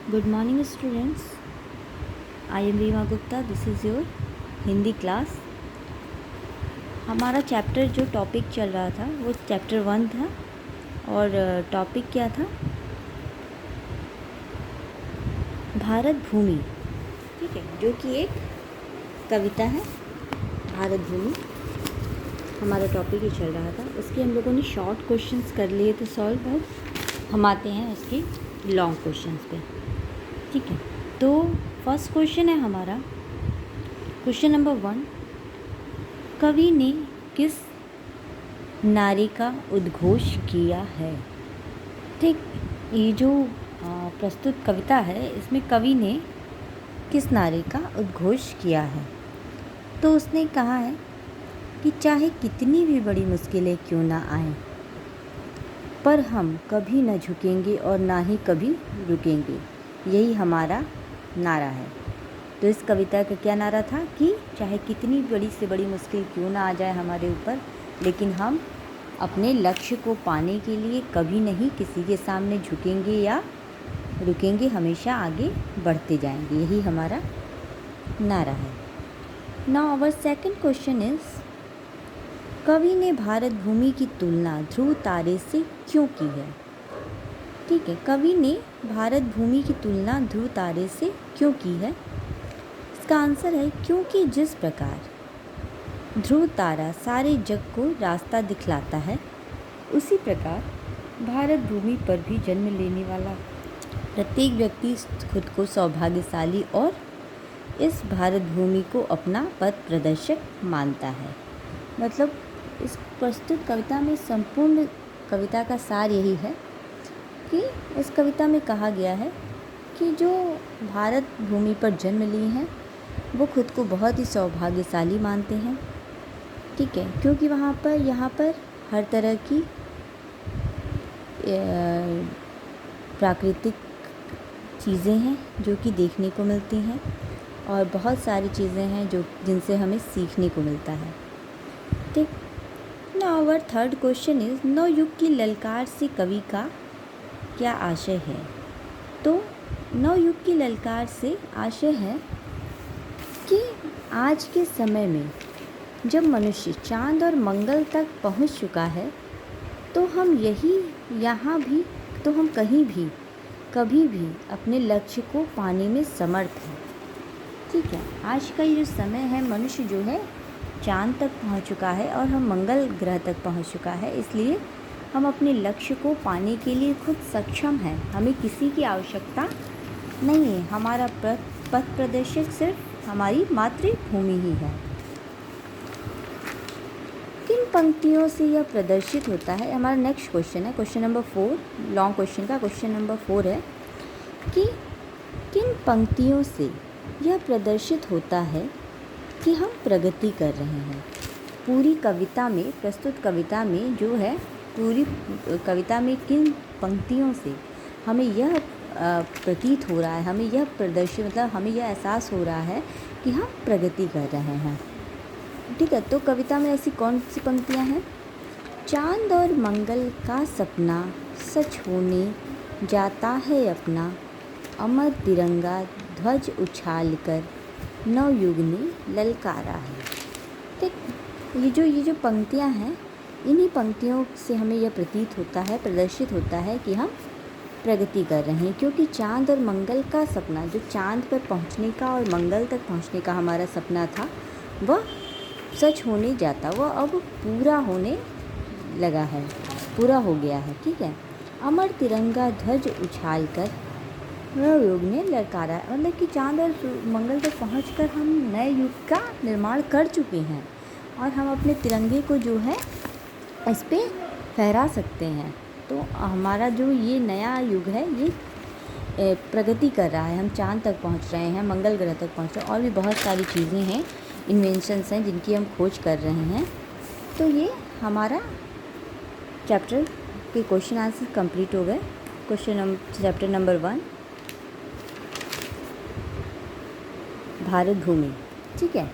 Good morning students. I am Reema Gupta. This is your Hindi class. हमारा chapter जो topic चल रहा था वो चैप्टर 1 था और टॉपिक क्या था? भारत भूमि. ठीक है, जो कि एक कविता है. भारत भूमि हमारा टॉपिक ही चल रहा था. उसके हम लोगों ने शॉर्ट क्वेश्चंस कर लिए थे सॉल्व. अब हम आते हैं उसके लॉन्ग क्वेश्चंस पे. ठीक है, तो फर्स्ट क्वेश्चन है हमारा. क्वेश्चन नंबर 1, कवि ने किस नारे का उद्घोष किया है? ठीक, ये जो प्रस्तुत कविता है इसमें कवि ने किस नारे का उद्घोष किया है? तो उसने कहा है कि चाहे कितनी भी बड़ी मुश्किलें क्यों ना आएं, पर हम कभी न झुकेंगे और ना ही कभी रुकेंगे. यही हमारा नारा है. तो इस कविता का क्या नारा था कि चाहे कितनी बड़ी से बड़ी मुश्किल क्यों ना आ जाए हमारे ऊपर, लेकिन हम अपने लक्ष्य को पाने के लिए कभी नहीं किसी के सामने झुकेंगे या रुकेंगे, हमेशा आगे बढ़ते जाएंगे. यही हमारा नारा है. Now our second question is, कवि ने भारत भूमि की तुलना ध्रुव तारे से क्यों की है? ठीक है, कवि ने भारत भूमि की तुलना ध्रुव तारे से क्यों की है? इसका आंसर है क्योंकि जिस प्रकार ध्रुव तारा सारे जग को रास्ता दिखलाता है, उसी प्रकार भारत भूमि पर भी जन्म लेने वाला प्रत्येक व्यक्ति खुद को सौभाग्यशाली और इस भारत भूमि को अपना पथ प्रदर्शक मानता है. मतलब इस प्रस्तुत कविता में संपूर्ण कविता का सार यही है कि इस कविता में कहा गया है कि जो भारत भूमि पर जन्म लिए हैं वो खुद को बहुत ही सौभाग्यशाली मानते हैं. ठीक है, क्योंकि यहाँ पर हर तरह की प्राकृतिक चीज़ें हैं जो कि देखने को मिलती हैं और बहुत सारी चीज़ें हैं जो जिनसे हमें सीखने को मिलता है. ठीक, now our third question is, नवयुग की ललकार से कवि का क्या आशय है? तो नवयुग की ललकार से आशय है कि आज के समय में जब मनुष्य चांद और मंगल तक पहुंच चुका है, तो हम कहीं भी कभी भी अपने लक्ष्य को पाने में समर्थ हैं. ठीक है, आज का ये जो समय है, मनुष्य जो है चांद तक पहुंच चुका है और हम मंगल ग्रह तक पहुंच चुका है. इसलिए हम अपने लक्ष्य को पाने के लिए खुद सक्षम हैं. हमें किसी की आवश्यकता नहीं है. हमारा पथ प्रदर्शक सिर्फ हमारी मातृभूमि ही है. किन पंक्तियों से यह प्रदर्शित होता है? हमारा नेक्स्ट क्वेश्चन है, क्वेश्चन नंबर 4, लॉन्ग क्वेश्चन का क्वेश्चन नंबर 4 है कि किन पंक्तियों से यह प्रदर्शित होता है कि हम प्रगति कर रहे हैं? पूरी कविता में, प्रस्तुत कविता में जो है, पूरी कविता में किन पंक्तियों से हमें यह प्रतीत हो रहा है, हमें यह प्रदर्शित, मतलब हमें यह एहसास हो रहा है कि हम प्रगति कर रहे हैं? ठीक है, तो कविता में ऐसी कौन सी पंक्तियां हैं? चांद और मंगल का सपना सच होने जाता है अपना, अमर तिरंगा ध्वज उछाल कर नवयुग ने ललकारा है. ठीक, ये जो पंक्तियां हैं, इन्हीं पंक्तियों से हमें यह प्रतीत होता है, प्रदर्शित होता है कि हम प्रगति कर रहे हैं. क्योंकि चांद और मंगल का सपना, जो चांद पर पहुंचने का और मंगल तक पहुंचने का हमारा सपना था, वह सच होने जाता, वह अब पूरा होने लगा है, पूरा हो गया है. ठीक है, अमर तिरंगा ध्वज उछाल कर नवयुग ने ललकारा. मतलब कि चांद और मंगल तक पहुंचकर हम नए युग का निर्माण कर चुके हैं और हम अपने तिरंगे को जो है इस पर फहरा सकते हैं. तो हमारा जो ये नया युग है ये प्रगति कर रहा है. हम चांद तक पहुंच रहे हैं, मंगल ग्रह तक पहुंच रहे हैं और भी बहुत सारी चीज़ें हैं, इन्वेंशंस हैं जिनकी हम खोज कर रहे हैं. तो ये हमारा चैप्टर के क्वेश्चन आंसर कंप्लीट हो गए. चैप्टर नंबर 1, भारत भूमि. ठीक है.